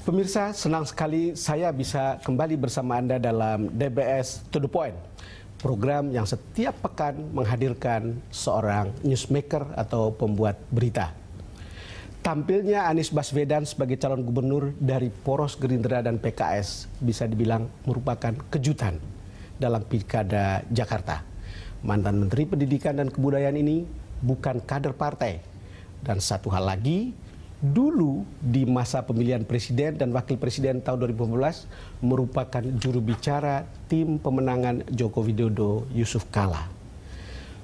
Pemirsa, senang sekali saya bisa kembali bersama Anda dalam DBS To The Point, program yang setiap pekan menghadirkan seorang newsmaker atau pembuat berita. Tampilnya Anies Baswedan sebagai calon gubernur dari poros Gerindra dan PKS bisa dibilang merupakan kejutan dalam Pilkada Jakarta. Mantan Menteri Pendidikan dan Kebudayaan ini bukan kader partai. Dan satu hal lagi, dulu di masa pemilihan presiden dan wakil presiden tahun 2015 merupakan juru bicara tim pemenangan Joko Widodo Yusuf Kala.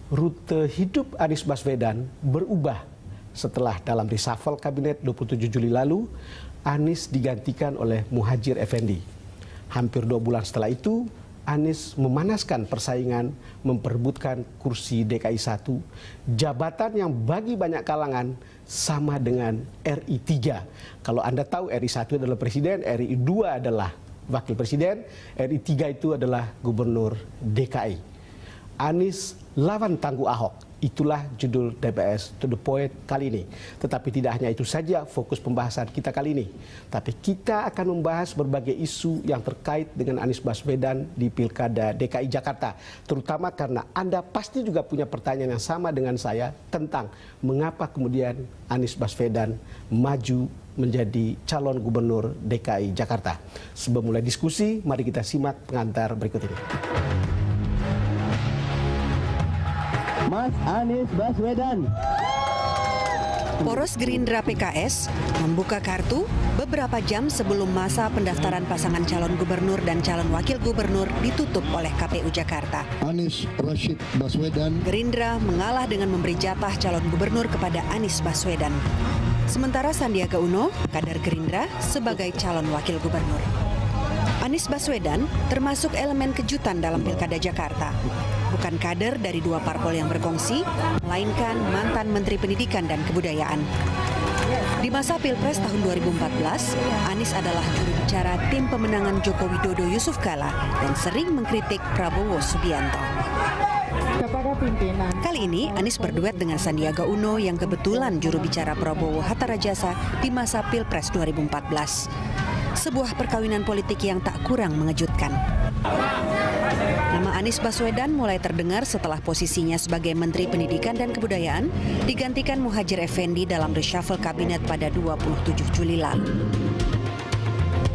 Rute hidup Anies Baswedan berubah setelah dalam reshuffle kabinet 27 Juli lalu, Anies digantikan oleh Muhadjir Effendi. Hampir 2 bulan setelah itu, Anies memanaskan persaingan memperebutkan kursi DKI 1, jabatan yang bagi banyak kalangan sama dengan RI 3. Kalau Anda tahu RI 1 adalah presiden, RI 2 adalah wakil presiden, RI 3 itu adalah gubernur DKI. Anies lawan tangguh Ahok. Itulah judul DBS To The Point kali ini. Tetapi tidak hanya itu saja fokus pembahasan kita kali ini. Tapi kita akan membahas berbagai isu yang terkait dengan Anies Baswedan di Pilkada DKI Jakarta. Terutama karena Anda pasti juga punya pertanyaan yang sama dengan saya tentang mengapa kemudian Anies Baswedan maju menjadi calon gubernur DKI Jakarta. Sebelum mulai diskusi, mari kita simak pengantar berikut ini. Mas Anies Baswedan. Poros Gerindra PKS membuka kartu beberapa jam sebelum masa pendaftaran pasangan calon gubernur dan calon wakil gubernur ditutup oleh KPU Jakarta. Anies Rashid Baswedan. Gerindra mengalah dengan memberi jatah calon gubernur kepada Anies Baswedan. Sementara Sandiaga Uno, kader Gerindra, sebagai calon wakil gubernur. Anies Baswedan termasuk elemen kejutan dalam Pilkada Jakarta. Bukan kader dari 2 parpol yang berkongsi, melainkan mantan Menteri Pendidikan dan Kebudayaan. Di masa Pilpres tahun 2014, Anies adalah juru bicara tim pemenangan Joko Widodo Yusuf Kala dan sering mengkritik Prabowo Subianto. Kali ini Anies berduet dengan Sandiaga Uno yang kebetulan juru bicara Prabowo Hatta Rajasa di masa Pilpres 2014. Sebuah perkawinan politik yang tak kurang mengejutkan. Nama Anies Baswedan mulai terdengar setelah posisinya sebagai Menteri Pendidikan dan Kebudayaan digantikan Muhadjir Effendi dalam reshuffle kabinet pada 27 Juli lalu.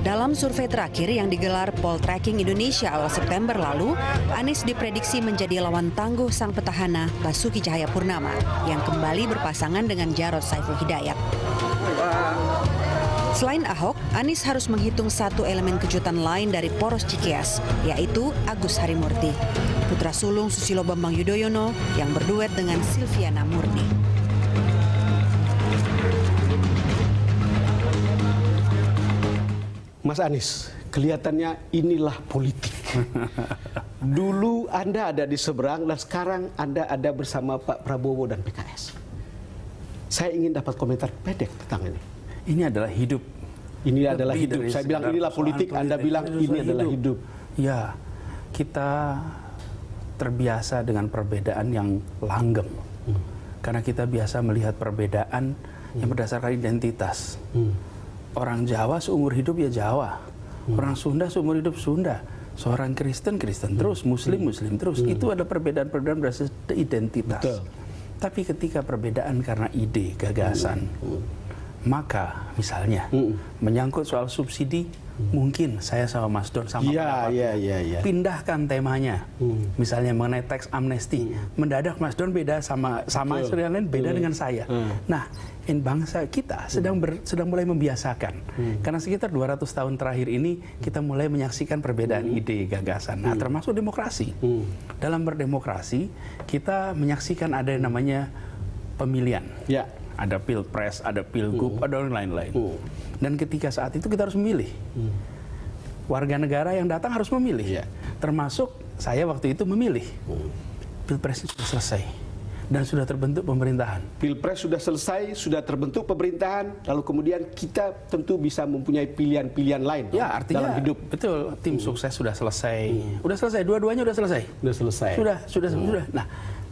Dalam survei terakhir yang digelar Poltreking Indonesia awal September lalu, Anies diprediksi menjadi lawan tangguh sang petahana Basuki Cahayapurnama yang kembali berpasangan dengan Jarod Saiful Hidayat. Selain Ahok, Anies harus menghitung satu elemen kejutan lain dari poros Cikeas, yaitu Agus Harimurti, putra sulung Susilo Bambang Yudhoyono yang berduet dengan Silviana Murni. Mas Anies, kelihatannya inilah politik. Dulu Anda ada di seberang dan sekarang Anda ada bersama Pak Prabowo dan PKS. Saya ingin dapat komentar pendek tentang ini. Ini adalah hidup. Ini adalah hidup. Saya bilang inilah politik, Anda bilang ini adalah hidup. Ya, kita terbiasa dengan perbedaan yang langgeng. Karena kita biasa melihat perbedaan yang berdasarkan identitas. Orang Jawa seumur hidup ya Jawa. Orang Sunda seumur hidup Sunda. Seorang Kristen terus, Muslim terus. Itu ada perbedaan-perbedaan berdasarkan identitas. Betul. Tapi ketika perbedaan karena ide, gagasan, maka misalnya menyangkut soal subsidi, mungkin saya sama Mas Don sama pendapat. Pindahkan temanya, misalnya mengenai teks amnesti, mendadak Mas Don beda sama yang lain beda dengan saya. Nah, bangsa kita sedang mulai membiasakan, karena sekitar 200 tahun terakhir ini kita mulai menyaksikan perbedaan ide, gagasan. Nah, termasuk demokrasi. Dalam berdemokrasi, kita menyaksikan ada yang namanya pemilihan. Ya. Ada pilpres, ada pilgub, ada yang lain-lain. Dan ketika saat itu kita harus memilih. Warga negara yang datang harus memilih. Termasuk saya waktu itu memilih. Pilpres sudah selesai dan sudah terbentuk pemerintahan. Pilpres sudah selesai, sudah terbentuk pemerintahan, lalu kemudian kita tentu bisa mempunyai pilihan-pilihan lain ya, artinya, dalam hidup. Betul, tim sukses sudah selesai. Udah selesai, dua-duanya udah selesai. Sudah selesai. Sudah. Nah,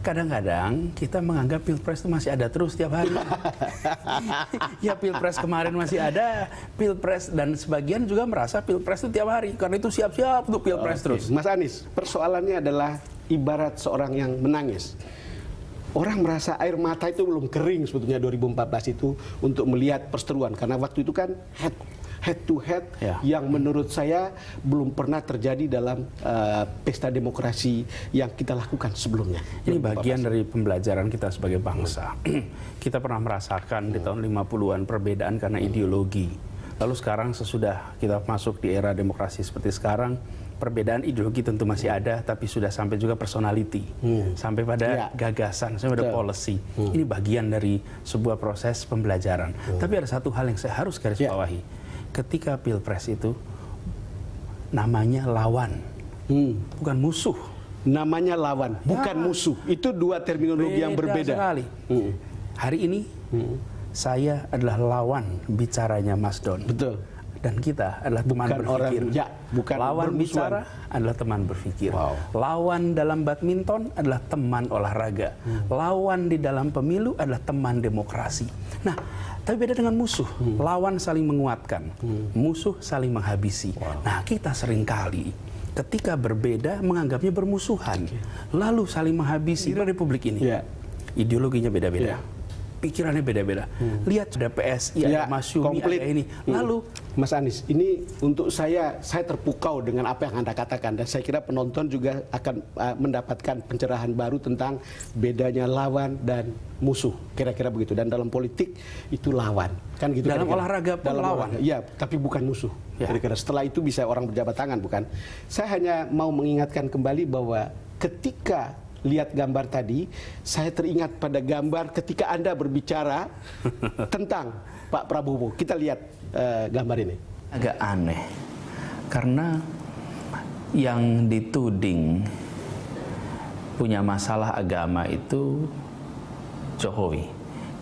kadang-kadang kita menganggap Pilpres itu masih ada terus tiap hari. Ya Pilpres kemarin masih ada, Pilpres, dan sebagian juga merasa Pilpres itu tiap hari. Karena itu siap-siap untuk Pilpres terus. Mas Anies, persoalannya adalah ibarat seorang yang menangis. Orang merasa air mata itu belum kering sebetulnya 2014 itu untuk melihat perseteruan. Karena waktu itu kan head to head yang menurut saya belum pernah terjadi dalam pesta demokrasi yang kita lakukan sebelumnya. Ini bagian dari pembelajaran kita sebagai bangsa. Kita pernah merasakan di tahun 50-an perbedaan karena ideologi. Lalu sekarang sesudah kita masuk di era demokrasi seperti sekarang, perbedaan ideologi tentu masih ada, tapi sudah sampai juga personality, sampai pada gagasan, sampai pada policy. Ini bagian dari sebuah proses pembelajaran. Tapi ada satu hal yang saya harus garis bawahi. Ketika Pilpres itu namanya lawan, bukan musuh. Namanya lawan, bukan musuh. Itu dua terminologi yang berbeda. Sekali. Hari ini saya adalah lawan bicaranya Mas Don. Betul. Dan kita adalah teman berpikir. Bukan lawan bicara adalah teman berpikir. Lawan dalam badminton adalah teman olahraga. Lawan di dalam pemilu adalah teman demokrasi. Nah, tapi beda dengan musuh. Lawan saling menguatkan, musuh saling menghabisi. Nah, kita seringkali ketika berbeda menganggapnya bermusuhan, lalu saling menghabisi. Di Republik ini, ideologinya beda-beda. Pikirannya beda-beda. Lihat ada PSI, ada Mas Yumi, ada ini. Lalu, Mas Anies, ini untuk saya terpukau dengan apa yang Anda katakan. Dan saya kira penonton juga akan mendapatkan pencerahan baru tentang bedanya lawan dan musuh. Kira-kira begitu. Dan dalam politik, itu lawan. Kan gitu. Dalam olahraga pun lawan. Iya, tapi bukan musuh. Kira-kira setelah itu bisa orang berjabat tangan, bukan? Saya hanya mau mengingatkan kembali bahwa ketika lihat gambar tadi, saya teringat pada gambar ketika Anda berbicara tentang Pak Prabowo. Kita lihat gambar ini. Agak aneh, karena yang dituding punya masalah agama itu Jokowi.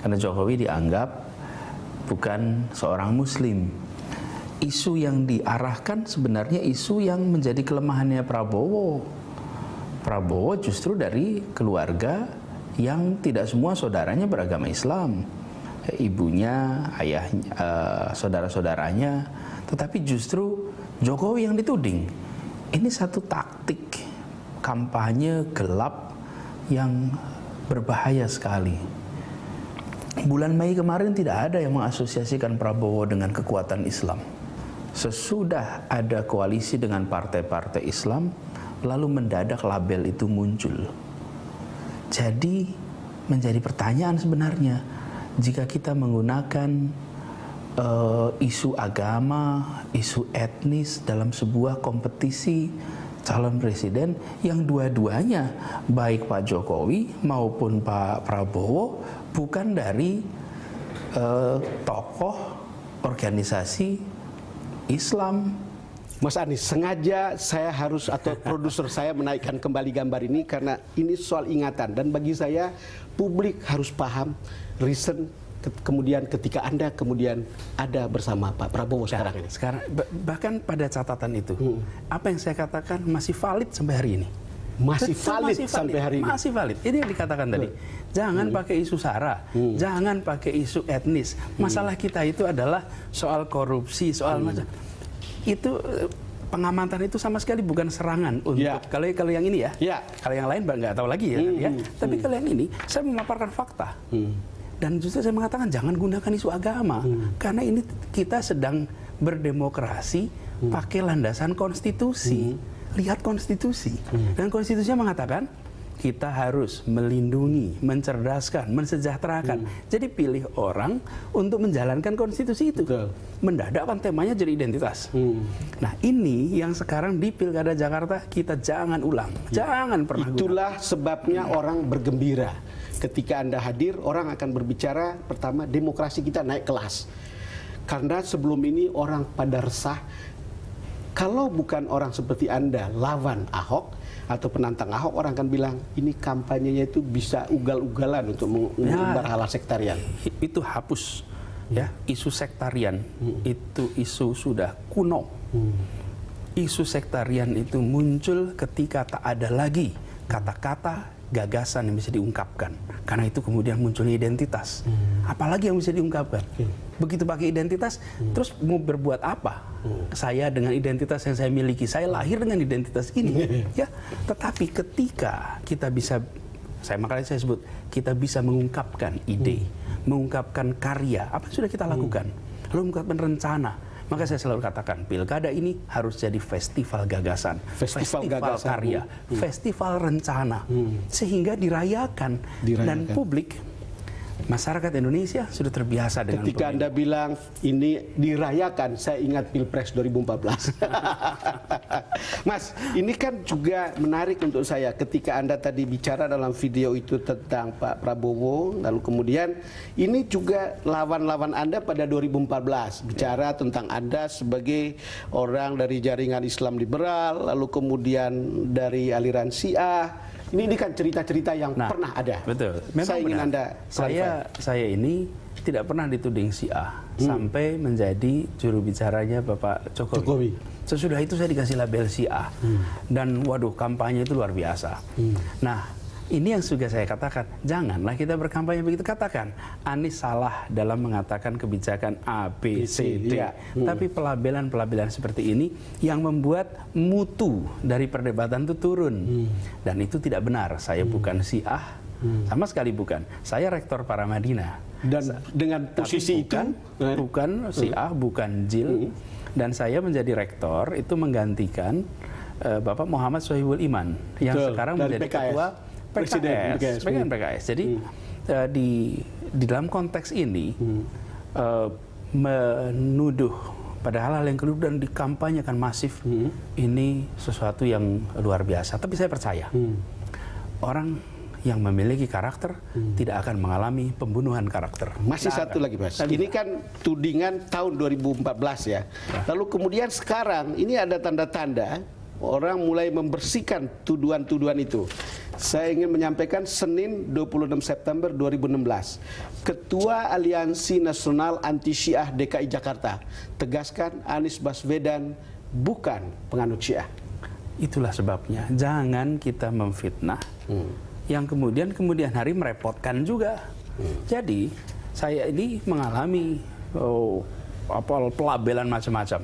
Karena Jokowi dianggap bukan seorang Muslim. Isu yang diarahkan sebenarnya isu yang menjadi kelemahannya Prabowo. Prabowo justru dari keluarga yang tidak semua saudaranya beragama Islam, ibunya, ayahnya, saudara-saudaranya, tetapi justru Jokowi yang dituding. Ini satu taktik kampanye gelap yang berbahaya sekali. Bulan Mei kemarin tidak ada yang mengasosiasikan Prabowo dengan kekuatan Islam. Sesudah ada koalisi dengan partai-partai Islam, lalu mendadak label itu muncul. Jadi menjadi pertanyaan sebenarnya, jika kita menggunakan isu agama, isu etnis dalam sebuah kompetisi calon presiden yang dua-duanya, baik Pak Jokowi maupun Pak Prabowo, bukan dari tokoh organisasi Islam. Mas Anies, sengaja saya harus atau produser saya menaikkan kembali gambar ini karena ini soal ingatan. Dan bagi saya, publik harus paham reason kemudian ketika Anda kemudian ada bersama Pak Prabowo sekarang ini. Bahkan pada catatan itu, apa yang saya katakan masih valid sampai hari ini. Masih valid sampai hari ini. Masih valid. Ini yang dikatakan tadi. Jangan pakai isu SARA, jangan pakai isu etnis. Masalah kita itu adalah soal korupsi, soal macam itu. Pengamatan itu sama sekali bukan serangan untuk kalau yang ini kalau yang lain nggak tahu lagi tapi kalau yang ini saya memaparkan fakta dan justru saya mengatakan jangan gunakan isu agama karena ini kita sedang berdemokrasi pakai landasan konstitusi. Lihat konstitusi dan konstitusinya mengatakan kita harus melindungi, mencerdaskan, mensejahterakan. Jadi pilih orang untuk menjalankan konstitusi itu. Mendadak kan temanya jadi identitas. Nah ini yang sekarang di Pilkada Jakarta kita jangan ulang. Jangan pernah Itulah sebabnya orang bergembira. Ketika Anda hadir, orang akan berbicara pertama demokrasi kita naik kelas. Karena sebelum ini orang pada resah. Kalau bukan orang seperti Anda lawan Ahok, atau penantang Ahok, orang akan bilang ini kampanyenya itu bisa ugal-ugalan untuk mengumbar hal sektarian. Itu hapus isu sektarian itu isu sudah kuno. Isu sektarian itu muncul ketika tak ada lagi kata-kata gagasan yang bisa diungkapkan. Karena itu kemudian munculnya identitas. Apalagi yang bisa diungkapkan. Begitu pakai identitas, terus mau berbuat apa? Saya dengan identitas yang saya miliki, saya lahir dengan identitas ini. Ya, tetapi ketika kita bisa, makanya saya sebut, kita bisa mengungkapkan ide, mengungkapkan karya, apa yang sudah kita lakukan, lalu mengungkapkan rencana. Maka saya selalu katakan, pilkada ini harus jadi festival gagasan, festival karya, festival rencana, sehingga dirayakan. Dan publik, masyarakat Indonesia sudah terbiasa dengan ketika Anda bilang ini dirayakan, saya ingat Pilpres 2014. Mas, ini kan juga menarik untuk saya ketika Anda tadi bicara dalam video itu tentang Pak Prabowo, lalu kemudian ini juga lawan-lawan Anda pada 2014 bicara tentang Anda sebagai orang dari jaringan Islam liberal, lalu kemudian dari aliran Syiah. Ini kan cerita-cerita yang pernah ada. Betul. Memang saya ingin Anda saya ini tidak pernah dituding Syiah sampai menjadi juru bicaranya Bapak Jokowi. Sesudah itu saya dikasih label Syiah. Dan waduh, kampanye itu luar biasa. Nah, ini yang juga saya katakan, janganlah kita berkampanye begitu. Katakan, Anies salah dalam mengatakan kebijakan A, B, C, D. Tapi pelabelan-pelabelan seperti ini yang membuat mutu dari perdebatan itu turun. Dan itu tidak benar. Saya bukan Syiah, sama sekali bukan. Saya rektor Paramadina. Dan dengan posisi itu bukan Syiah, bukan Jil. Dan saya menjadi rektor itu menggantikan Bapak Muhammad Sohibul Iman yang sekarang menjadi ketua PKS. Jadi di dalam konteks ini menuduh pada hal-hal yang keliru dan dikampanyekan masif, ini sesuatu yang luar biasa. Tapi saya percaya orang yang memiliki karakter tidak akan mengalami pembunuhan karakter. Masih satu lagi, Mas. Ini kan tudingan tahun 2014 ya. Lalu kemudian sekarang ini ada tanda-tanda orang mulai membersihkan tuduhan-tuduhan itu. Saya ingin menyampaikan Senin 26 September 2016. Ketua Aliansi Nasional Anti Syiah DKI Jakarta tegaskan Anies Baswedan bukan penganut Syiah. Itulah sebabnya jangan kita memfitnah yang kemudian hari merepotkan juga. Jadi saya ini mengalami pelabelan macam-macam.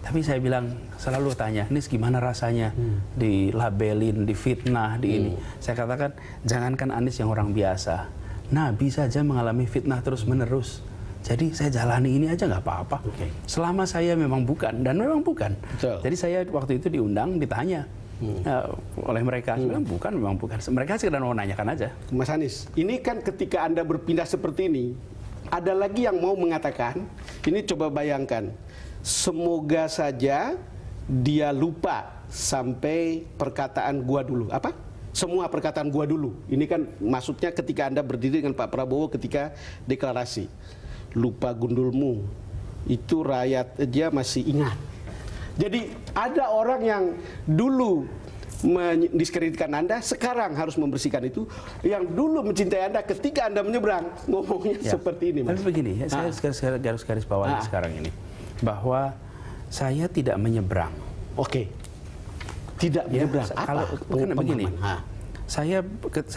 Tapi saya bilang, selalu tanya, Nis gimana rasanya dilabelin, difitnah, di ini. Saya katakan, jangankan Anies yang orang biasa, Nabi saja mengalami fitnah terus-menerus. Jadi saya jalani ini aja nggak apa-apa. Selama saya memang bukan, dan memang bukan. Jadi saya waktu itu diundang, ditanya oleh mereka, saya bilang bukan, memang bukan. Mereka sekedar mau nanyakan aja. Mas Anies, ini kan ketika Anda berpindah seperti ini, ada lagi yang mau mengatakan, ini coba bayangkan, semoga saja dia lupa sampai perkataan gua dulu. Apa? Semua perkataan gua dulu. Ini kan maksudnya ketika Anda berdiri dengan Pak Prabowo ketika deklarasi. Lupa gundulmu, itu rakyat aja masih ingat. Jadi ada orang yang dulu mendiskreditkan Anda, sekarang harus membersihkan itu. Yang dulu mencintai Anda ketika Anda menyeberang, ngomongnya seperti ini. Tapi begini, saya garis bawahi sekarang ini, bahwa saya tidak menyeberang. Tidak menyeberang. Kalau begini, saya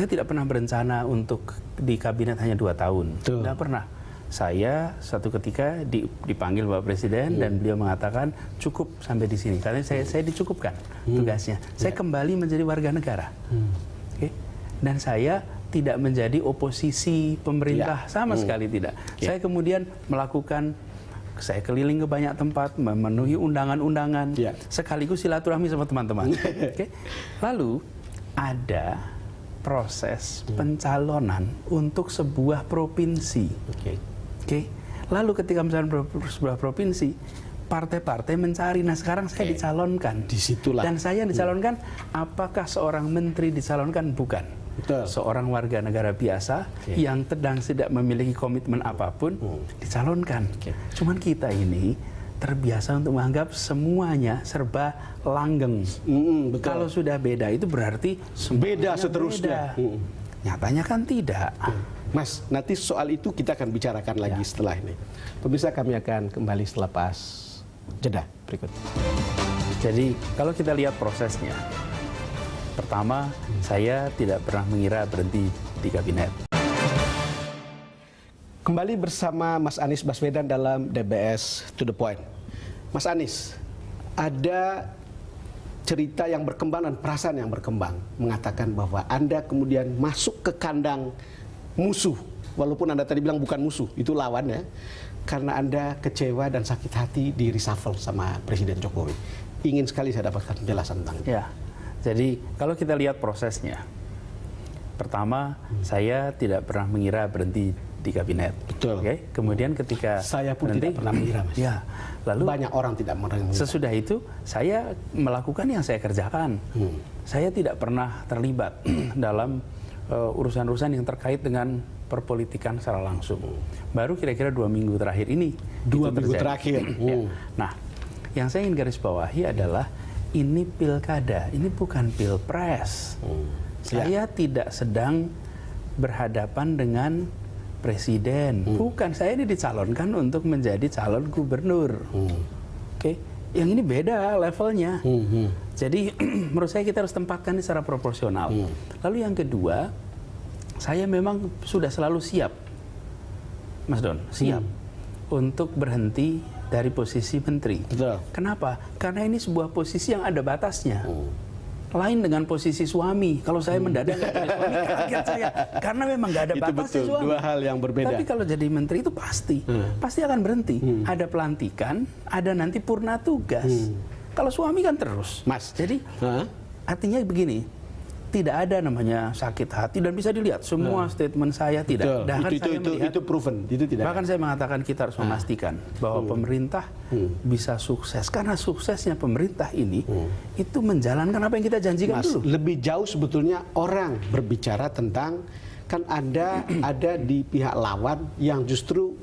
tidak pernah berencana untuk di kabinet hanya 2 tahun. Tidak pernah. Saya satu ketika dipanggil Bapak Presiden dan beliau mengatakan cukup sampai di sini. Karena saya dicukupkan tugasnya. Saya kembali menjadi warga negara. Dan saya tidak menjadi oposisi pemerintah sama sekali tidak. Saya kemudian saya keliling ke banyak tempat, memenuhi undangan-undangan, sekaligus silaturahmi sama teman-teman. Lalu ada proses pencalonan untuk sebuah provinsi. Lalu ketika mencalon sebuah provinsi, partai-partai mencari. Nah sekarang saya dicalonkan. Disitulah. Dan saya yang dicalonkan, apakah seorang menteri dicalonkan? Bukan. Seorang warga negara biasa yang tidak memiliki komitmen apapun dicalonkan. Cuman kita ini terbiasa untuk menganggap semuanya serba langgeng. Kalau sudah beda itu berarti beda seterusnya. Nyatanya kan tidak. Mas, nanti soal itu kita akan bicarakan lagi setelah ini. Pemirsa, kami akan kembali setelah jeda berikut. Jadi kalau kita lihat prosesnya, Pertama, saya tidak pernah mengira berhenti di kabinet. Kembali bersama Mas Anies Baswedan dalam DBS To The Point. Mas Anies, ada cerita yang berkembang dan perasaan yang berkembang mengatakan bahwa Anda kemudian masuk ke kandang musuh, walaupun Anda tadi bilang bukan musuh, itu lawan ya, karena Anda kecewa dan sakit hati di reshuffle sama Presiden Jokowi. Ingin sekali saya dapatkan penjelasan tentang itu. Ya, jadi kalau kita lihat prosesnya, pertama saya tidak pernah mengira berhenti di kabinet. Betul. Oke. Kemudian ketika saya pun tidak pernah mengira, Mas. Ya. Lalu banyak orang tidak mengira. Sesudah itu saya melakukan yang saya kerjakan. Saya tidak pernah terlibat dalam urusan-urusan yang terkait dengan perpolitikan secara langsung. Baru kira-kira 2 minggu terakhir ini. 2 minggu terakhir. Ya. Nah, yang saya ingin garis bawahi adalah ini pilkada, ini bukan pilpres. Saya tidak sedang berhadapan dengan presiden. Bukan, saya ini dicalonkan untuk menjadi calon gubernur. Oke, yang ini beda levelnya. Jadi menurut saya kita harus tempatkan ini secara proporsional. Lalu yang kedua, saya memang sudah selalu siap, Mas Don, siap untuk berhenti dari posisi menteri. Betul. Kenapa? Karena ini sebuah posisi yang ada batasnya. Lain dengan posisi suami. Kalau saya mendadak jadi suami, kaget saya. Karena memang nggak ada batasnya suami. Dua hal yang berbeda. Tapi kalau jadi menteri itu pasti akan berhenti. Ada pelantikan, ada nanti purna tugas. Kalau suami kan terus. Mas. Jadi artinya begini, tidak ada namanya sakit hati dan bisa dilihat semua statement saya tidak. Itu proven. Itu tidak. Bahkan saya mengatakan kita harus memastikan bahwa pemerintah bisa sukses karena suksesnya pemerintah ini itu menjalankan apa yang kita janjikan. Mas, dulu. Lebih jauh sebetulnya orang berbicara tentang kan Anda ada di pihak lawan yang justru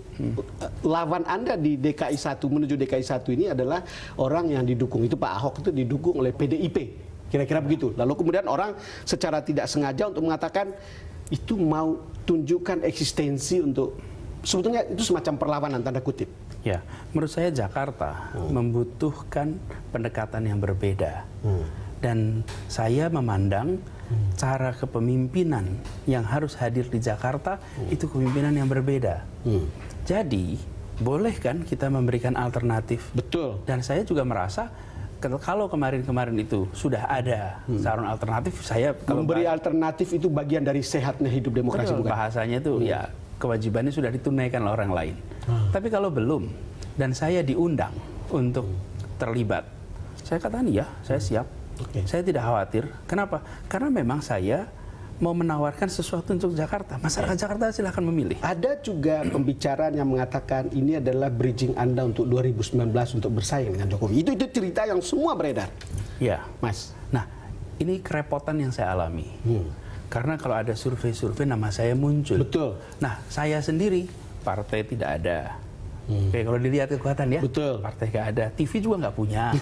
lawan Anda di DKI 1 menuju DKI 1 ini adalah orang yang didukung itu Pak Ahok itu didukung oleh PDIP. Kira-kira begitu. Lalu kemudian orang secara tidak sengaja untuk mengatakan itu mau tunjukkan eksistensi untuk sebetulnya itu semacam perlawanan tanda kutip. Ya, menurut saya Jakarta membutuhkan pendekatan yang berbeda. Dan saya memandang cara kepemimpinan yang harus hadir di Jakarta itu kepemimpinan yang berbeda. Jadi, boleh kan kita memberikan alternatif? Betul. Dan saya juga merasa kalau kemarin-kemarin itu sudah ada calon alternatif, saya memberi alternatif itu bagian dari sehatnya hidup demokrasi, bukan? Bahasanya itu ya kewajibannya sudah ditunaikan oleh orang lain. Tapi kalau belum dan saya diundang untuk terlibat, saya katakan iya, saya siap. Saya tidak khawatir. Kenapa? Karena memang saya mau menawarkan sesuatu untuk Jakarta. Masyarakat Jakarta silahkan memilih. Ada juga pembicaraan yang mengatakan ini adalah bridging Anda untuk 2019 untuk bersaing dengan Jokowi. Itu cerita yang semua beredar. Ya, Mas. Nah, ini kerepotan yang saya alami. Karena kalau ada survei-survei nama saya muncul. Betul. Nah, saya sendiri partai tidak ada. Oke, kalau dilihat kekuatan ya. Betul. Partai nggak ada. TV juga nggak punya.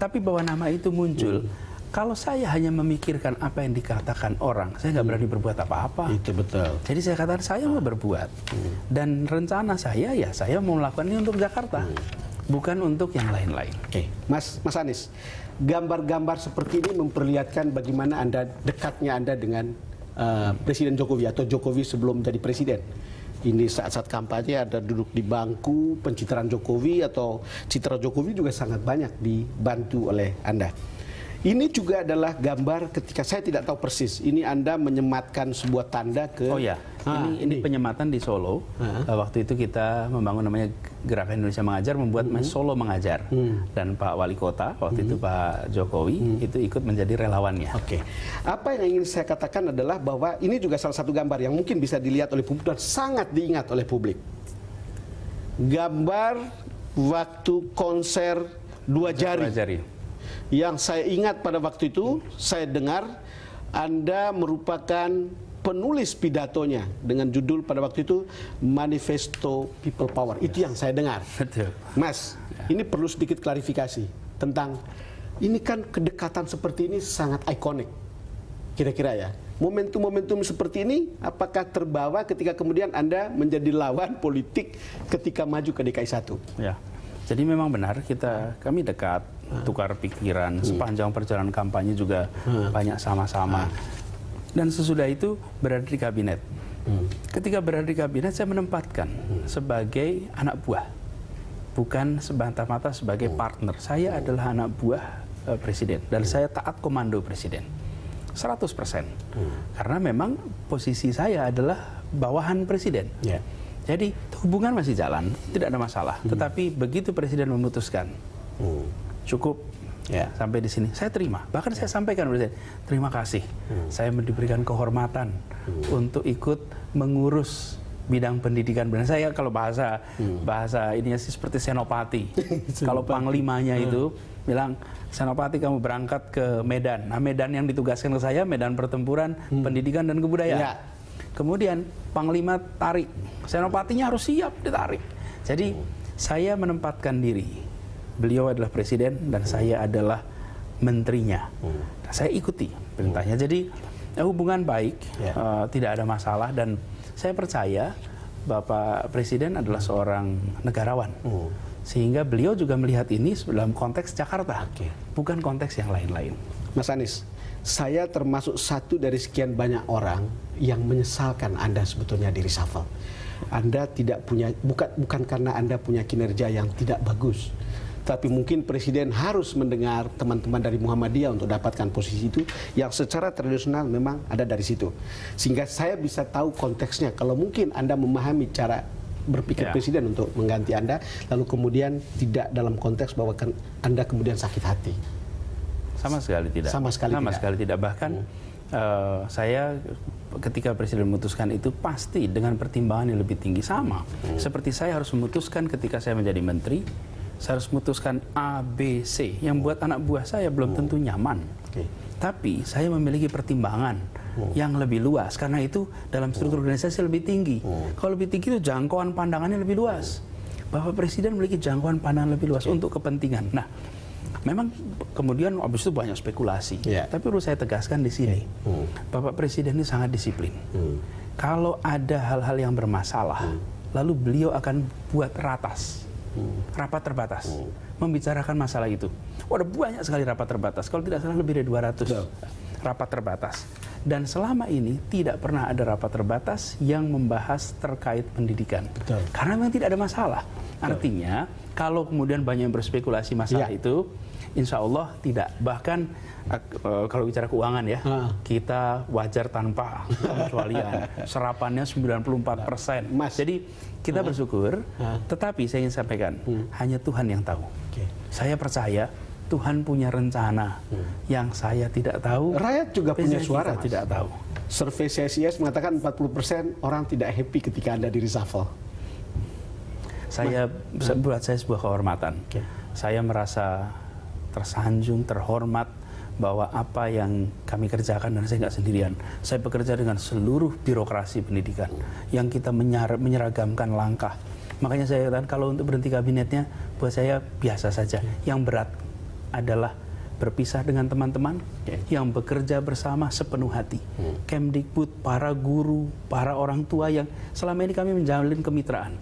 Tapi bahwa nama itu muncul. Kalau saya hanya memikirkan apa yang dikatakan orang, saya nggak berani berbuat apa-apa. Itu betul. Jadi saya katakan saya mau berbuat. Dan rencana saya ya saya mau melakukan ini untuk Jakarta. Bukan untuk yang lain-lain. Oke. Mas Anies, gambar-gambar seperti ini memperlihatkan bagaimana dekatnya Anda dengan Presiden Jokowi atau Jokowi sebelum jadi presiden. Ini saat-saat kampanye ada duduk di bangku pencitraan Jokowi atau citra Jokowi juga sangat banyak dibantu oleh Anda. Ini juga adalah gambar ketika saya tidak tahu persis. Ini Anda menyematkan sebuah tanda ke. Oh ya, ini penyematan di Solo. Waktu itu kita membangun namanya Gerakan Indonesia Mengajar, membuat Solo Mengajar. Dan Pak Wali Kota waktu itu Pak Jokowi itu ikut menjadi relawannya. Oke. Apa yang ingin saya katakan adalah bahwa ini juga salah satu gambar yang mungkin bisa dilihat oleh publik dan sangat diingat oleh publik. Gambar waktu konser Dua Jari. Yang saya ingat pada waktu itu, saya dengar Anda merupakan penulis pidatonya dengan judul pada waktu itu Manifesto People Power. Itu yang saya dengar. Betul. Mas, ini perlu sedikit klarifikasi tentang ini kan kedekatan seperti ini sangat ikonik. Kira-kira ya. Momentum-momentum seperti ini apakah terbawa ketika kemudian Anda menjadi lawan politik ketika maju ke DKI 1? Ya. Jadi memang benar kami dekat tukar pikiran. Sepanjang perjalanan kampanye juga banyak sama-sama. Dan sesudah itu berada di kabinet. Ketika berada di kabinet, saya menempatkan sebagai anak buah, bukan semata-mata sebagai partner. Saya adalah anak buah presiden dan saya taat komando presiden 100%. Karena memang posisi saya adalah bawahan presiden. Jadi hubungan masih jalan, tidak ada masalah. Tetapi begitu presiden memutuskan cukup sampai di sini, saya terima. Bahkan saya sampaikan presiden, terima kasih. Saya diberikan kehormatan untuk ikut mengurus bidang pendidikan. Benar, saya kalau bahasa ininya sih seperti senopati. Kalau panglimanya itu bilang, senopati kamu berangkat ke Medan. Nah, Medan yang ditugaskan ke saya, medan pertempuran, pendidikan dan kebudayaan. Kemudian panglima tarik, senopatinya harus siap ditarik. Jadi saya menempatkan diri. Beliau adalah presiden dan saya adalah menterinya. Nah, saya ikuti perintahnya. Jadi hubungan baik, tidak ada masalah, dan saya percaya Bapak Presiden adalah seorang negarawan. Sehingga beliau juga melihat ini dalam konteks Jakarta, bukan konteks yang lain-lain. Mas Anies, saya termasuk satu dari sekian banyak orang yang menyesalkan Anda sebetulnya di reshuffle. Anda tidak punya, bukan karena Anda punya kinerja yang tidak bagus, tapi mungkin Presiden harus mendengar teman-teman dari Muhammadiyah untuk dapatkan posisi itu yang secara tradisional memang ada dari situ. Sehingga saya bisa tahu konteksnya. Kalau mungkin Anda memahami cara berpikir Presiden untuk mengganti Anda, lalu kemudian tidak dalam konteks bahwa Anda kemudian sakit hati. Sama sekali tidak. Sama sekali tidak. Bahkan saya ketika Presiden memutuskan itu pasti dengan pertimbangan yang lebih tinggi. Sama. Seperti saya harus memutuskan ketika saya menjadi menteri, saya harus memutuskan A, B, C. Yang buat anak buah saya belum tentu nyaman. Tapi saya memiliki pertimbangan yang lebih luas. Karena itu dalam struktur organisasi lebih tinggi. Kalau lebih tinggi itu jangkauan pandangannya lebih luas. Bapak Presiden memiliki jangkauan pandangan lebih luas untuk kepentingan. Nah, memang kemudian habis itu banyak spekulasi. Tapi perlu saya tegaskan di sini. Bapak Presiden ini sangat disiplin. Kalau ada hal-hal yang bermasalah, lalu beliau akan buat rapat terbatas, membicarakan masalah itu. Ada banyak sekali rapat terbatas. Kalau tidak salah lebih dari 200 rapat terbatas. Dan selama ini tidak pernah ada rapat terbatas yang membahas terkait pendidikan. Karena memang tidak ada masalah. Artinya kalau kemudian banyak yang berspekulasi masalah itu, insya Allah tidak. Bahkan kalau bicara keuangan ya, kita wajar tanpa pengecualian. Serapannya 94%. Jadi kita bersyukur, tetapi saya ingin sampaikan, hanya Tuhan yang tahu. Saya percaya Tuhan punya rencana yang saya tidak tahu. Rakyat juga punya suara. Tidak tahu. Survei CSIS mengatakan 40% orang tidak happy ketika Anda di reshuffle. Buat saya sebuah kehormatan. Saya merasa tersanjung, terhormat bahwa apa yang kami kerjakan, dan saya nggak sendirian. Saya bekerja dengan seluruh birokrasi pendidikan yang kita menyeragamkan langkah. Makanya saya katakan kalau untuk berhenti kabinetnya, buat saya biasa saja. Yang berat adalah berpisah dengan teman-teman yang bekerja bersama sepenuh hati. Kemdikbud, para guru, para orang tua yang selama ini kami menjalin kemitraan.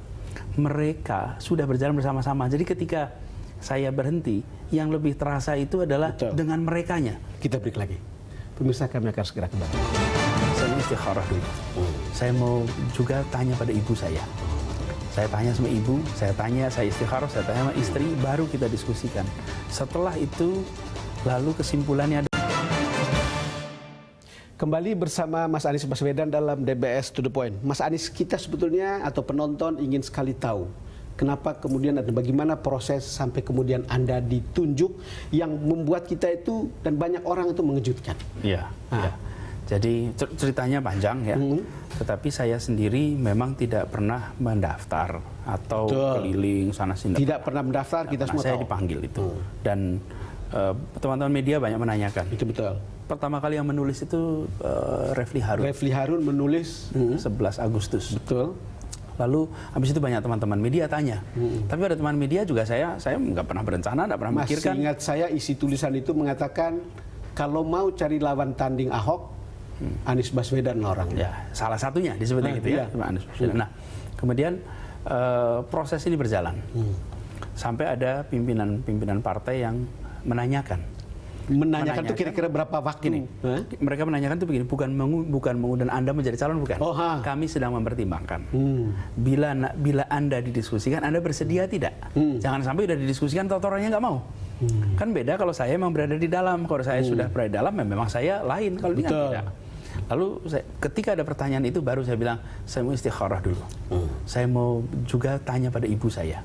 Mereka sudah berjalan bersama-sama. Jadi ketika saya berhenti, yang lebih terasa itu adalah dengan merekanya. Kita break lagi. Pemirsa, kami akan segera kembali. Saya istikharah dulu. Saya mau juga tanya pada ibu saya. Saya tanya sama ibu, saya istikharah, saya tanya sama istri, baru kita diskusikan. Setelah itu, lalu kesimpulannya ada. Kembali bersama Mas Anies Baswedan dalam DBS To The Point. Mas Anies, kita sebetulnya atau penonton ingin sekali tahu kenapa kemudian dan bagaimana proses sampai kemudian Anda ditunjuk yang membuat kita itu dan banyak orang itu mengejutkan. Iya. Jadi ceritanya panjang ya. Tetapi saya sendiri memang tidak pernah mendaftar atau keliling sana sini. Tidak pernah mendaftar, kita semua saya tahu. Dipanggil itu. Dan teman-teman media banyak menanyakan. Itu betul. Pertama kali yang menulis itu Refli Harun. Refli Harun menulis 11 Agustus. Betul. Lalu habis itu banyak teman-teman media tanya. Tapi ada teman media juga saya nggak pernah berencana, nggak pernah memikirkan. Masih ingat saya isi tulisan itu mengatakan kalau mau cari lawan tanding Ahok, Anies Baswedan orangnya. Ya, salah satunya disebutnya gitu ya, Anies Baswedan. Nah, kemudian proses ini berjalan sampai ada pimpinan partai yang menanyakan itu kira-kira berapa waktu? Gini, mereka menanyakan itu begini, bukan mengundang Anda menjadi calon, bukan. Kami sedang mempertimbangkan. Bila Anda didiskusikan, Anda bersedia tidak? Jangan sampai udah didiskusikan, orangnya nggak mau. Kan beda kalau saya memang berada di dalam. Kalau saya sudah berada di dalam, memang saya lain. Kalau dia tidak. Lalu ketika ada pertanyaan itu, baru saya bilang, saya mau istikharah dulu. Saya mau juga tanya pada ibu saya.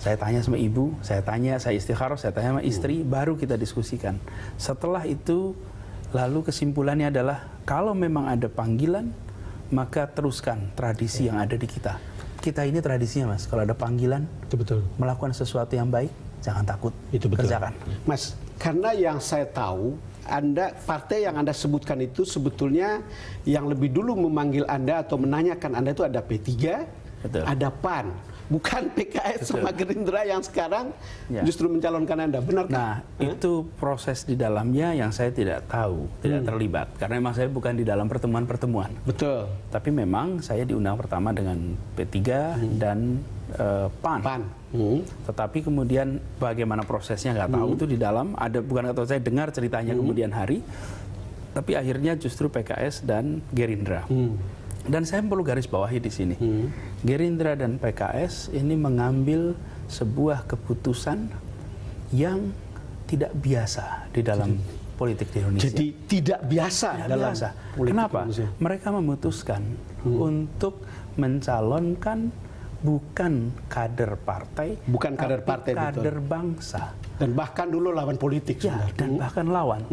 Saya tanya sama ibu, saya istikharah, saya tanya sama istri, baru kita diskusikan. Setelah itu, lalu kesimpulannya adalah, kalau memang ada panggilan, maka teruskan tradisi yang ada di kita. Kita ini tradisinya, Mas, kalau ada panggilan, betul. Melakukan sesuatu yang baik, jangan takut, itu betul. Kerjakan. Mas, karena yang saya tahu, partai yang Anda sebutkan itu sebetulnya yang lebih dulu memanggil Anda atau menanyakan Anda itu ada P3, betul. Ada PAN. Bukan PKS sama Gerindra yang sekarang justru mencalonkan Anda, benar? Nah, itu proses di dalamnya yang saya tidak tahu, tidak terlibat. Karena memang saya bukan di dalam pertemuan-pertemuan. Betul. Tapi memang saya diundang pertama dengan P3 dan PAN. Tetapi kemudian bagaimana prosesnya nggak tahu, itu di dalam ada, bukan atau saya dengar ceritanya kemudian hari. Tapi akhirnya justru PKS dan Gerindra. Dan saya perlu garis bawahi di sini. Gerindra dan PKS ini mengambil sebuah keputusan yang tidak biasa di dalam politik di Indonesia. Jadi tidak biasa dalam politik. Kenapa? Mereka memutuskan untuk mencalonkan bukan kader partai, tapi kader bangsa. Dan bahkan dulu lawan politik. Dan bahkan lawan.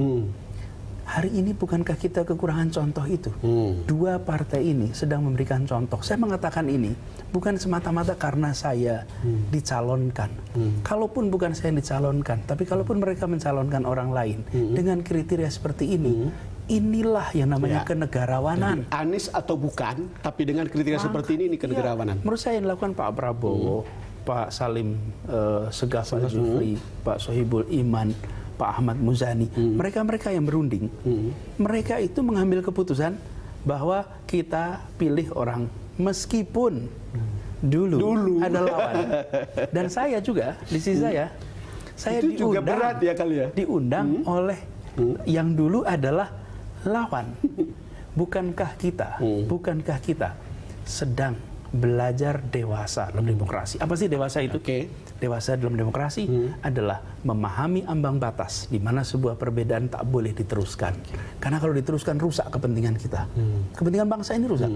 Hari ini bukankah kita kekurangan contoh itu? Dua partai ini sedang memberikan contoh. Saya mengatakan ini bukan semata-mata karena saya dicalonkan. Kalaupun bukan saya yang dicalonkan, tapi kalaupun mereka mencalonkan orang lain dengan kriteria seperti ini, inilah yang namanya kenegarawanan. Anies atau bukan, tapi dengan kriteria seperti ini kenegarawanan. Menurut saya yang dilakukan Pak Prabowo, Pak Salim Segaf Al-Jufri, Pak Sohibul Iman, Pak Ahmad Muzani, mereka-mereka yang berunding, mereka itu mengambil keputusan bahwa kita pilih orang meskipun dulu ada lawan. Dan saya juga di sisi saya itu diundang, juga berat ya kali ya, diundang oleh yang dulu adalah lawan. Bukankah kita sedang belajar dewasa dalam demokrasi? Apa sih dewasa itu? Dewasa dalam demokrasi adalah memahami ambang batas di mana sebuah perbedaan tak boleh diteruskan. Karena kalau diteruskan rusak kepentingan kita. Kepentingan bangsa ini rusak.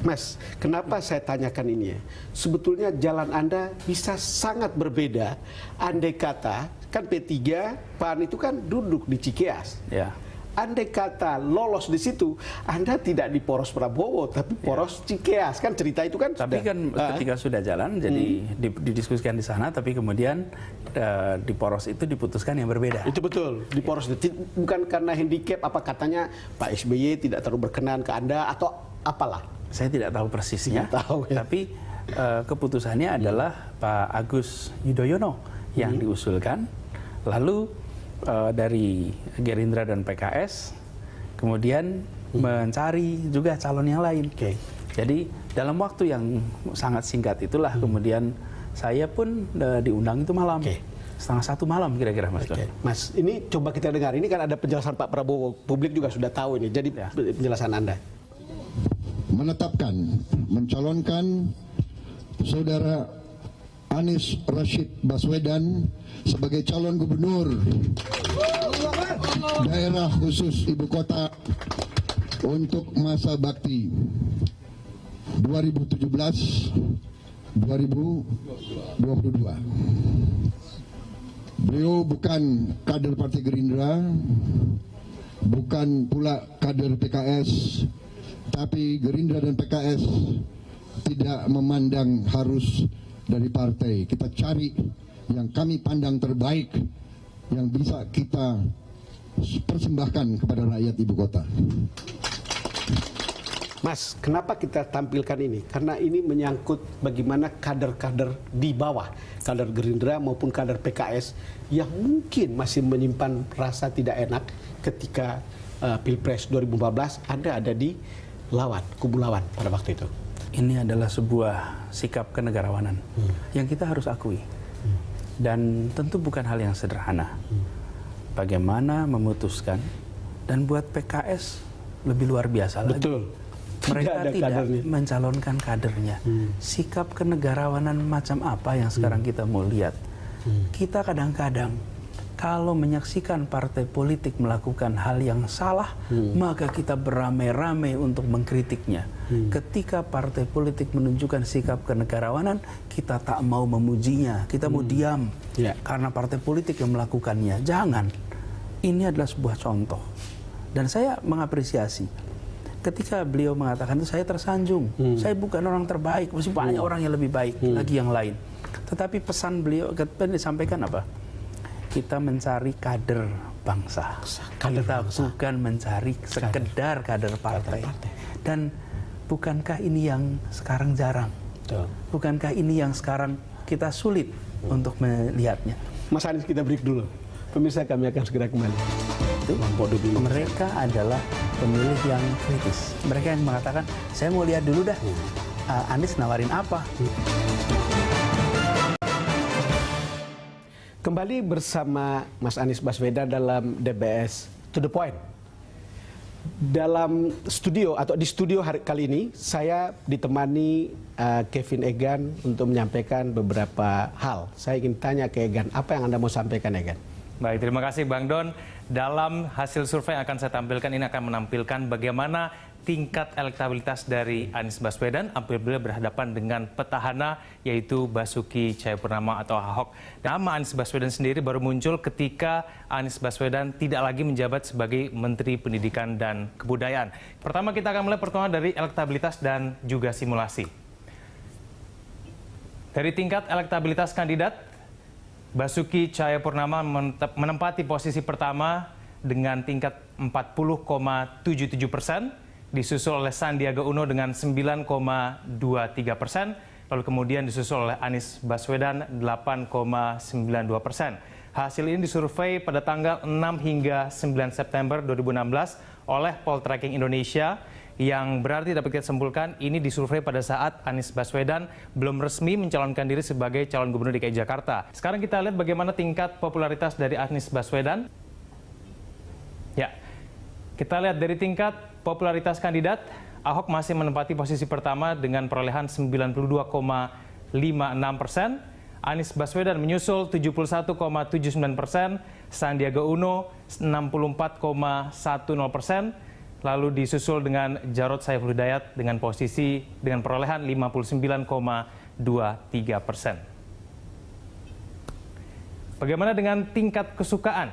Mas, kenapa saya tanyakan ini ya? Sebetulnya jalan Anda bisa sangat berbeda. Andai kata, kan P3, PAN itu kan duduk di Cikeas. Ya. Andai kata lolos di situ, Anda tidak di poros Prabowo, tapi poros Cikeas. Kan cerita itu kan. Tapi kan ketika sudah jalan, jadi didiskusikan di sana, tapi kemudian di poros itu diputuskan yang berbeda. Itu betul, di poros itu. Bukan karena handicap, apa katanya Pak SBY tidak terlalu berkenan ke Anda, atau apalah. Saya tidak tahu persisnya, tapi keputusannya adalah Pak Agus Yudhoyono yang diusulkan, lalu dari Gerindra dan PKS kemudian mencari juga calon yang lain. Jadi dalam waktu yang sangat singkat itulah kemudian saya pun diundang itu malam. 12:30 malam kira-kira, Mas. Mas, ini coba kita dengar. Ini kan ada penjelasan Pak Prabowo. Publik juga sudah tahu ini. Jadi penjelasan Anda. Menetapkan, mencalonkan Saudara Anies Rashid Baswedan sebagai calon gubernur daerah khusus ibu kota untuk masa bakti 2017-2022. Beliau bukan kader Partai Gerindra, bukan pula kader PKS, tapi Gerindra dan PKS tidak memandang harus dari partai. Kita cari yang kami pandang terbaik, yang bisa kita persembahkan kepada rakyat ibu kota. Mas, kenapa kita tampilkan ini? Karena ini menyangkut bagaimana kader-kader di bawah, kader Gerindra maupun kader PKS yang mungkin masih menyimpan rasa tidak enak ketika Pilpres 2014 Anda ada di lawan, kubu lawan pada waktu itu. Ini adalah sebuah sikap kenegarawanan yang kita harus akui. Dan tentu bukan hal yang sederhana. Bagaimana memutuskan, dan buat PKS lebih luar biasa lagi. Betul. Mereka tidak mencalonkan kadernya. Sikap kenegarawanan macam apa yang sekarang kita mau lihat? Kita kadang-kadang kalau menyaksikan partai politik melakukan hal yang salah, maka kita beramai-ramai untuk mengkritiknya. Ketika partai politik menunjukkan sikap kenegarawanan, kita tak mau memujinya, kita mau diam. Karena partai politik yang melakukannya. Jangan. Ini adalah sebuah contoh. Dan saya mengapresiasi. Ketika beliau mengatakan itu, saya tersanjung. Saya bukan orang terbaik, masih banyak orang yang lebih baik lagi yang lain. Tetapi pesan beliau disampaikan apa? Kita mencari kader bangsa. Kita bukan mencari sekedar kader partai. Dan bukankah ini yang sekarang jarang? Bukankah ini yang sekarang kita sulit untuk melihatnya? Mas Anies, kita break dulu. Pemirsa, kami akan segera kembali. Mereka adalah pemilih yang kritis. Mereka yang mengatakan, saya mau lihat dulu dah, Anies nawarin apa. Kembali bersama Mas Anies Baswedan dalam DBS To The Point. Dalam studio atau di studio kali ini, saya ditemani Kevin Egan untuk menyampaikan beberapa hal. Saya ingin tanya ke Egan, apa yang Anda mau sampaikan, Egan? Baik, terima kasih Bang Don. Dalam hasil survei yang akan saya tampilkan, ini akan menampilkan bagaimana tingkat elektabilitas dari Anies Baswedan apabila berhadapan dengan petahana yaitu Basuki Cahayapurnama atau Ahok. Nama Anies Baswedan sendiri baru muncul ketika Anies Baswedan tidak lagi menjabat sebagai Menteri Pendidikan dan Kebudayaan. Pertama kita akan mulai pertemuan dari elektabilitas dan juga simulasi. Dari tingkat elektabilitas kandidat, Basuki Cahayapurnama menempati posisi pertama dengan tingkat 40,77%, disusul oleh Sandiaga Uno dengan 9,23%, lalu kemudian disusul oleh Anies Baswedan 8,92%. Hasil ini disurvei pada tanggal 6 hingga 9 September 2016 oleh Poltreking Indonesia, yang berarti dapat kita simpulkan ini disurvei pada saat Anies Baswedan belum resmi mencalonkan diri sebagai calon gubernur DKI Jakarta. Sekarang kita lihat bagaimana tingkat popularitas dari Anies Baswedan. Ya, kita lihat dari tingkat popularitas kandidat, Ahok masih menempati posisi pertama dengan perolehan 92,56%, Anies Baswedan menyusul 71,79%, Sandiaga Uno 64,10%, lalu disusul dengan Jarod Saiful Hidayat dengan posisi dengan perolehan 59,23%. Bagaimana dengan tingkat kesukaan?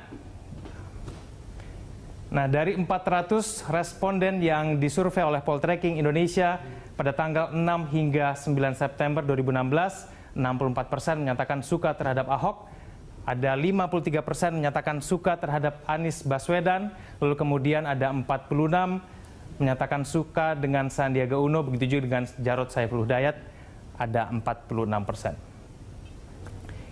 Nah, dari 400 responden yang disurvei oleh Poltreking Indonesia pada tanggal 6 hingga 9 September 2016, 64% menyatakan suka terhadap Ahok. Ada 53% menyatakan suka terhadap Anies Baswedan, lalu kemudian ada 46% menyatakan suka dengan Sandiaga Uno, begitu juga dengan Jarod Saiful Hidayat, ada 46%.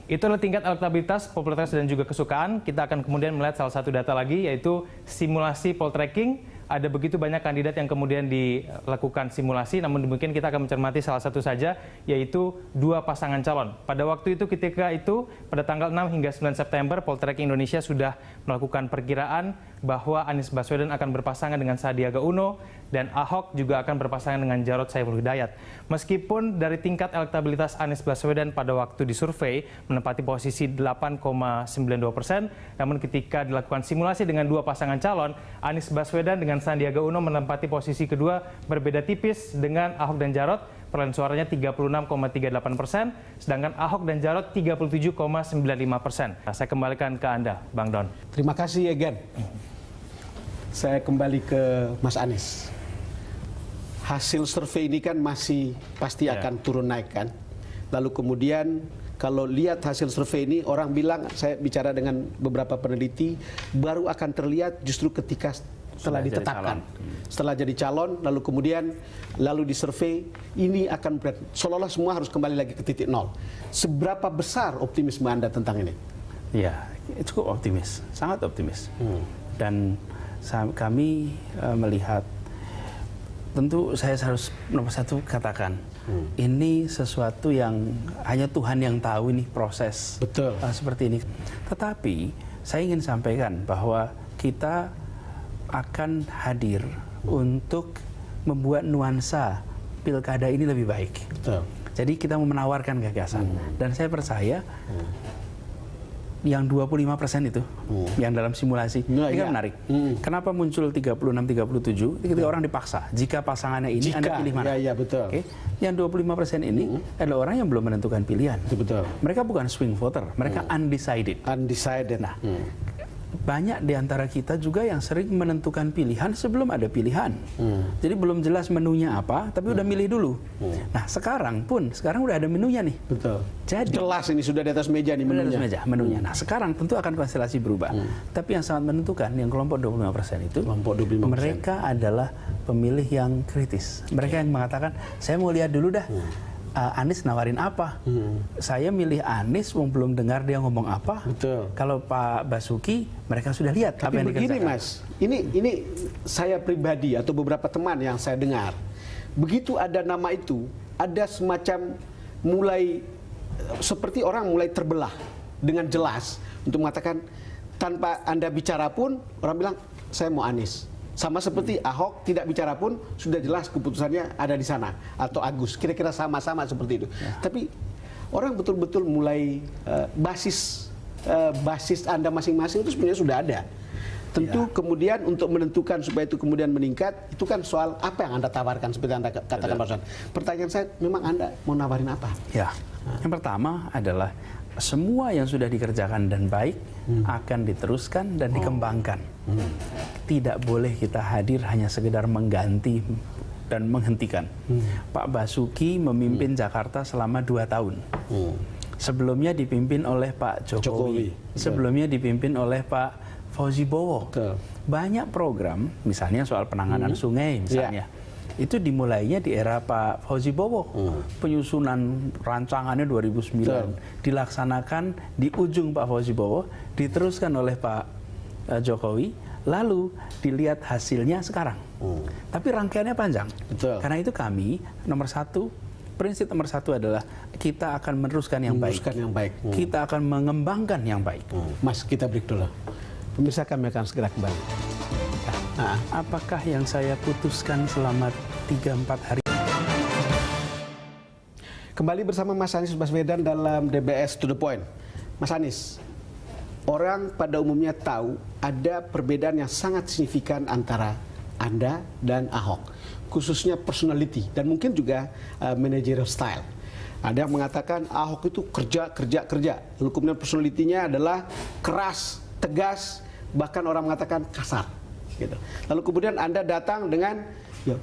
Itulah tingkat elektabilitas, popularitas, dan juga kesukaan. Kita akan kemudian melihat salah satu data lagi, yaitu simulasi Poltreking. Ada begitu banyak kandidat yang kemudian dilakukan simulasi, namun demikian kita akan mencermati salah satu saja, yaitu dua pasangan calon. Pada waktu itu, ketika itu, pada tanggal 6 hingga 9 September, Poltreking Indonesia sudah melakukan perkiraan bahwa Anies Baswedan akan berpasangan dengan Sandiaga Uno, dan Ahok juga akan berpasangan dengan Jarod Saiful Hidayat. Meskipun dari tingkat elektabilitas Anies Baswedan pada waktu disurvei menempati posisi 8,92%, namun ketika dilakukan simulasi dengan dua pasangan calon, Anies Baswedan dengan Sandiaga Uno menempati posisi kedua, berbeda tipis dengan Ahok dan Jarod, perolehan suaranya 36,38%, sedangkan Ahok dan Jarod 37,95%. Nah, saya kembalikan ke Anda, Bang Don. Terima kasih, Egan. Saya kembali ke Mas Anies. Hasil survei ini kan masih pasti akan turun naik kan. Lalu kemudian kalau lihat hasil survei ini, orang bilang, saya bicara dengan beberapa peneliti, baru akan terlihat justru ketika setelah ditetapkan, setelah jadi calon, lalu kemudian disurvei, ini akan seolah-olah semua harus kembali lagi ke titik nol. Seberapa besar optimisme Anda tentang ini? Ya, cukup optimis, sangat optimis. Dan kami melihat, tentu saya harus nomor satu katakan, ini sesuatu yang hanya Tuhan yang tahu ini proses. Betul. Seperti ini. Tetapi saya ingin sampaikan bahwa kita akan hadir untuk membuat nuansa pilkada ini lebih baik. Betul. Jadi kita mau menawarkan gagasan. Dan saya percaya yang 25% itu, yang dalam simulasi, ini kan menarik. Kenapa muncul 36-37? Ketika orang dipaksa. Jika pasangannya ini, Anda pilih mana? Iya, betul. Okay? Yang 25% ini adalah orang yang belum menentukan pilihan. Betul. Mereka bukan swing voter, mereka undecided. Undecided. Nah, banyak di antara kita juga yang sering menentukan pilihan sebelum ada pilihan. Jadi belum jelas menunya apa, tapi udah milih dulu. Nah, sekarang udah ada menunya nih. Betul. Jadi jelas ini sudah di atas meja nih menunya. Di atas meja menunya. Nah, sekarang tentu akan konstelasi berubah. Tapi yang sangat menentukan yang kelompok 25% itu, mereka adalah pemilih yang kritis. Mereka yang mengatakan, saya mau lihat dulu dah. Anies nawarin apa? Saya milih Anies, belum dengar dia ngomong apa. Betul. Kalau Pak Basuki, mereka sudah lihat. Tapi apa yang begini, Mas, ini saya pribadi atau beberapa teman yang saya dengar, begitu ada nama itu, ada semacam seperti orang mulai terbelah dengan jelas untuk mengatakan tanpa Anda bicara pun orang bilang saya mau Anies. Sama seperti Ahok tidak bicara pun sudah jelas keputusannya ada di sana, atau Agus, kira-kira sama-sama seperti itu. Tapi orang betul-betul mulai basis Anda masing-masing itu sebenarnya sudah ada. Tentu kemudian untuk menentukan supaya itu kemudian meningkat, itu kan soal apa yang Anda tawarkan seperti Anda katakan barusan. Pertanyaan saya, memang Anda mau nawarin apa? Ya, yang pertama adalah semua yang sudah dikerjakan dan baik akan diteruskan dan dikembangkan. Tidak boleh kita hadir hanya sekedar mengganti dan menghentikan. Pak Basuki memimpin Jakarta selama 2 tahun. Sebelumnya dipimpin oleh Pak Jokowi. Sebelumnya dipimpin oleh Pak Fauzi Bowo. Banyak program, misalnya soal penanganan sungai misalnya. Itu dimulainya di era Pak Fauzi Bowo. Penyusunan rancangannya 2009. Dilaksanakan di ujung Pak Fauzi Bowo, diteruskan oleh Pak Jokowi, lalu dilihat hasilnya sekarang. Tapi rangkaiannya panjang. Betul. Karena itu kami, prinsip nomor satu adalah kita akan meneruskan yang baik. Kita akan mengembangkan yang baik. Mas, kita break dulu. Pemirsa, kami akan segera kembali. Apakah yang saya putuskan selama 3-4 hari? Kembali bersama Mas Anies Baswedan dalam DBS To The Point. Mas Anies, orang pada umumnya tahu ada perbedaan yang sangat signifikan antara Anda dan Ahok, khususnya personality dan mungkin juga managerial style. Ada yang mengatakan Ahok itu kerja. Lalu kemudian personality-nya adalah keras, tegas, bahkan orang mengatakan kasar. Gitu. Lalu kemudian Anda datang dengan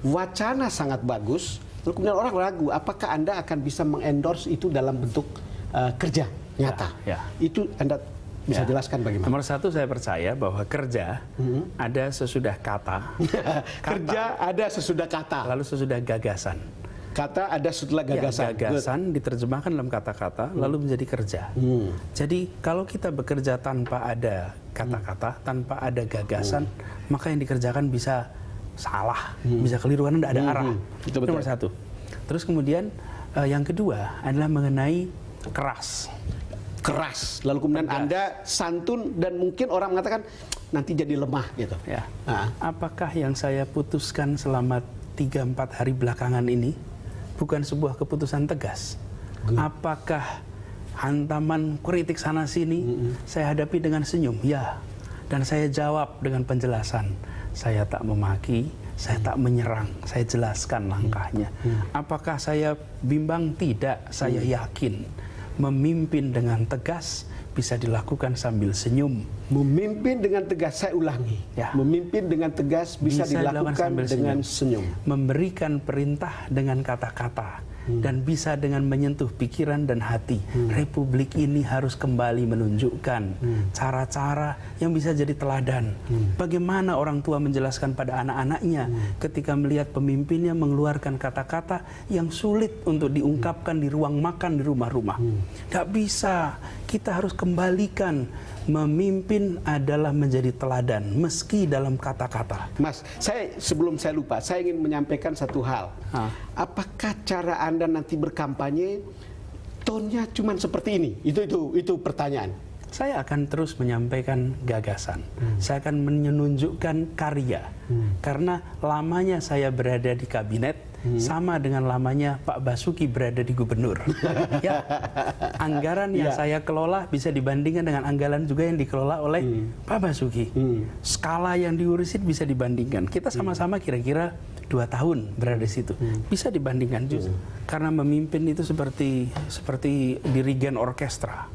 wacana sangat bagus, lalu kemudian orang ragu apakah Anda akan bisa mengendorse itu dalam bentuk kerja nyata. Itu Anda bisa jelaskan bagaimana? Nomor satu, saya percaya bahwa kerja ada sesudah kata. Kerja ada sesudah kata. Lalu sesudah gagasan. Kata ada setelah gagasan. Gagasan diterjemahkan dalam kata-kata, lalu menjadi kerja. Jadi kalau kita bekerja tanpa ada kata-kata, tanpa ada gagasan, maka yang dikerjakan bisa salah, bisa keliru, karena tidak ada arah. Itu nomor satu. Terus kemudian yang kedua adalah mengenai keras. Lalu kemudian Anda santun dan mungkin orang mengatakan nanti jadi lemah gitu. Apakah yang saya putuskan selama 3-4 hari belakangan ini bukan sebuah keputusan tegas? Apakah hantaman kritik sana sini saya hadapi dengan senyum? Ya. Dan saya jawab dengan penjelasan. Saya tak memaki, saya tak menyerang, saya jelaskan langkahnya. Apakah saya bimbang? Tidak, saya yakin. Memimpin dengan tegas bisa dilakukan sambil senyum. Memimpin dengan tegas, saya ulangi. Memimpin dengan tegas bisa dilakukan dengan senyum. Memberikan perintah dengan kata-kata. Dan bisa dengan menyentuh pikiran dan hati. Republik ini harus kembali menunjukkan cara-cara yang bisa jadi teladan. Bagaimana orang tua menjelaskan pada anak-anaknya ketika melihat pemimpinnya mengeluarkan kata-kata yang sulit untuk diungkapkan di ruang makan di rumah-rumah. Tidak bisa kita harus kembalikan memimpin adalah menjadi teladan meski dalam kata-kata. Mas, sebelum saya lupa, saya ingin menyampaikan satu hal. Apakah cara Anda nanti berkampanye tonnya cuma seperti ini? Itu pertanyaan. Saya akan terus menyampaikan gagasan. Saya akan menunjukkan karya. Karena lamanya saya berada di kabinet sama dengan lamanya Pak Basuki berada di gubernur. Ya, anggaran yang saya kelola bisa dibandingkan dengan anggaran juga yang dikelola oleh Pak Basuki. Skala yang diurusin bisa dibandingkan. Kita sama-sama kira-kira 2 tahun berada di situ. Bisa dibandingkan justru. Karena memimpin itu seperti dirigen orkestra.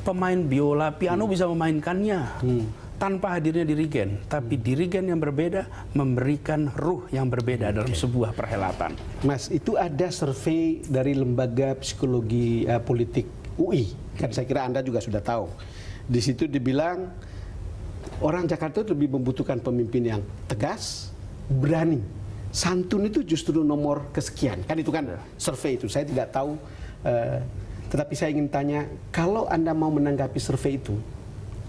Pemain biola, piano bisa memainkannya tanpa hadirnya dirigen, tapi dirigen yang berbeda memberikan ruh yang berbeda dalam sebuah perhelatan. Mas, itu ada survei dari Lembaga Psikologi Politik UI, kan saya kira Anda juga sudah tahu. Di situ dibilang orang Jakarta itu lebih membutuhkan pemimpin yang tegas, berani. Santun itu justru nomor kesekian, kan itu kan survei itu. Saya tidak tahu. Tetapi saya ingin tanya, kalau Anda mau menanggapi survei itu,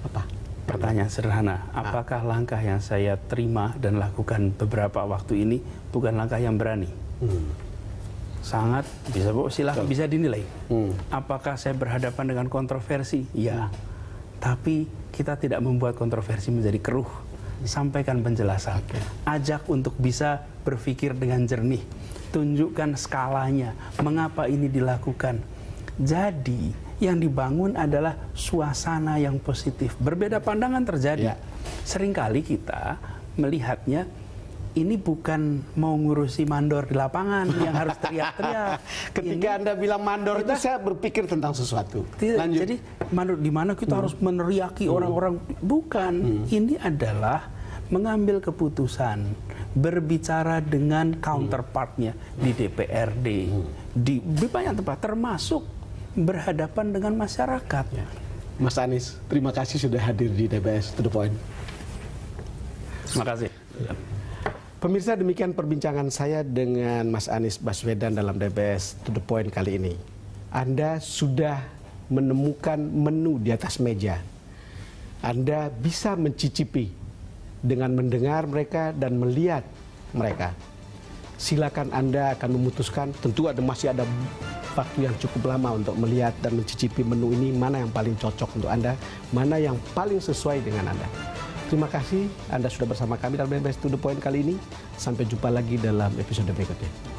apa? Pertanyaan sederhana, apakah langkah yang saya terima dan lakukan beberapa waktu ini bukan langkah yang berani? Sangat bisa dinilai. Apakah saya berhadapan dengan kontroversi? Ya. Tapi kita tidak membuat kontroversi menjadi keruh. Sampaikan penjelasan. Ajak untuk bisa berpikir dengan jernih. Tunjukkan skalanya, mengapa ini dilakukan. Jadi yang dibangun adalah suasana yang positif. Berbeda pandangan terjadi. Seringkali kita melihatnya ini bukan mau ngurusi mandor di lapangan yang harus teriak-teriak. Ketika Anda bilang mandor itu saya berpikir tentang sesuatu. Lanjut. Jadi mandor di mana kita harus meneriaki orang-orang. Bukan. Ini adalah mengambil keputusan, berbicara dengan counterpartnya di DPRD, di banyak tempat, termasuk berhadapan dengan masyarakat. Mas Anies, terima kasih sudah hadir di DBS To The Point. Terima kasih. Pemirsa, demikian perbincangan saya dengan Mas Anies Baswedan dalam DBS To The Point kali ini. Anda sudah menemukan menu di atas meja. Anda bisa mencicipi dengan mendengar mereka dan melihat mereka. Silakan Anda akan memutuskan, tentu masih ada waktu yang cukup lama untuk melihat dan mencicipi menu ini, mana yang paling cocok untuk Anda, mana yang paling sesuai dengan Anda. Terima kasih Anda sudah bersama kami dalam DBS To The Point kali ini. Sampai jumpa lagi dalam episode berikutnya.